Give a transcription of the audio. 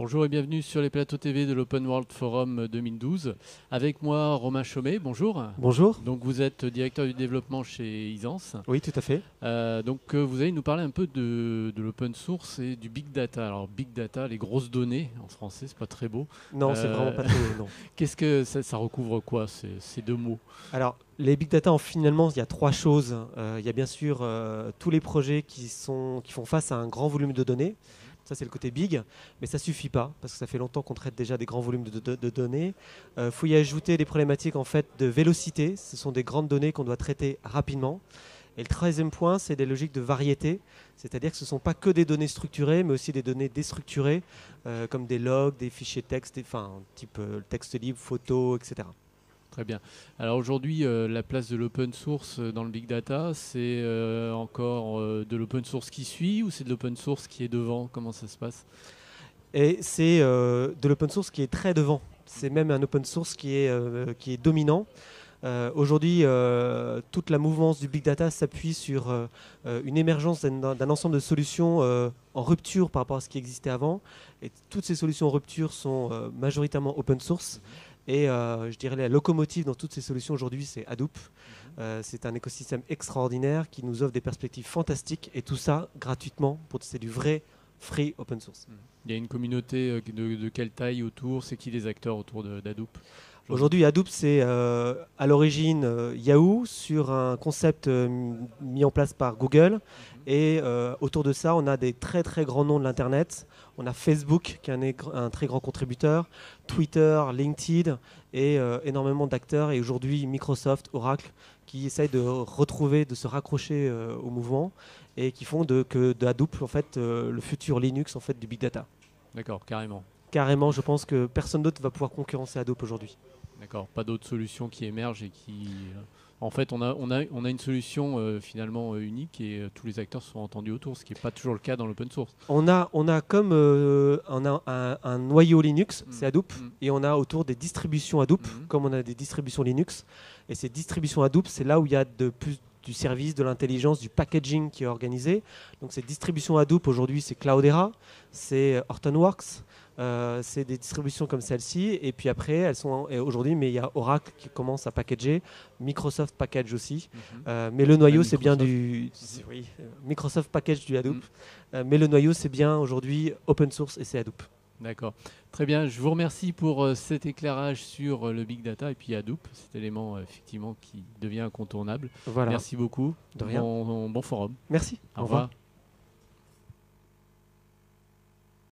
Bonjour et bienvenue sur les plateaux TV de l'Open World Forum 2012. Avec moi, Romain Chaumet, bonjour. Bonjour. Donc vous êtes directeur du développement chez Isance. Oui, tout à fait. Vous allez nous parler un peu de l'open source et du big data. Alors big data, les grosses données, en français, c'est pas très beau. Non, c'est vraiment pas trop. Non. Qu'est-ce que ça recouvre quoi, ces deux mots? Alors, les big data, finalement, il y a trois choses. Il y a bien sûr tous les projets qui font face à un grand volume de données. Ça, c'est le côté big, mais ça suffit pas parce que ça fait longtemps qu'on traite déjà des grands volumes de données. Il faut y ajouter des problématiques en fait de vélocité. Ce sont des grandes données qu'on doit traiter rapidement. Et le troisième point, c'est des logiques de variété, c'est-à-dire que ce ne sont pas que des données structurées, mais aussi des données déstructurées, comme des logs, des fichiers texte, type texte libre, photos, etc. Très bien. Alors aujourd'hui, la place de l'open source dans le big data, c'est encore de l'open source qui suit ou c'est de l'open source qui est devant? Comment ça se passe? Et c'est de l'open source qui est très devant. C'est même un open source qui est dominant. Aujourd'hui, toute la mouvance du big data s'appuie sur une émergence d'un ensemble de solutions en rupture par rapport à ce qui existait avant. Et toutes ces solutions en rupture sont majoritairement open source. Et je dirais la locomotive dans toutes ces solutions aujourd'hui, c'est Hadoop. C'est un écosystème extraordinaire qui nous offre des perspectives fantastiques. Et tout ça gratuitement. C'est du vrai free open source. Il y a une communauté de quelle taille autour? C'est qui les acteurs autour d'Hadoop? Aujourd'hui, Hadoop, c'est à l'origine Yahoo sur un concept mis en place par Google. Et autour de ça, on a des très très grands noms de l'Internet. On a Facebook, qui est un très grand contributeur, Twitter, LinkedIn et énormément d'acteurs. Et aujourd'hui, Microsoft, Oracle, qui essayent de retrouver, de se raccrocher au mouvement et qui font de Hadoop en fait, le futur Linux en fait, du big data. D'accord, carrément. Carrément, je pense que personne d'autre va pouvoir concurrencer Hadoop aujourd'hui. D'accord, pas d'autres solutions qui émergent et qui... En fait, on a une solution finalement unique et tous les acteurs sont entendus autour, ce qui n'est pas toujours le cas dans l'open source. On a comme un noyau Linux, c'est Hadoop, et on a autour des distributions Hadoop, comme on a des distributions Linux. Et ces distributions Hadoop, c'est là où il y a de plus du service, de l'intelligence, du packaging qui est organisé. Donc ces distributions Hadoop, aujourd'hui, c'est Cloudera, c'est Hortonworks, c'est des distributions comme celle-ci. Et puis après, elles sont aujourd'hui, mais il y a Oracle qui commence à packager, Microsoft package aussi. Mais le noyau, c'est bien du... Oui, Microsoft package du Hadoop. Mais le noyau, c'est bien aujourd'hui open source et c'est Hadoop. D'accord. Très bien. Je vous remercie pour cet éclairage sur le big data et puis Hadoop, cet élément effectivement qui devient incontournable. Voilà. Merci beaucoup. De rien. Bon forum. Merci. Au revoir.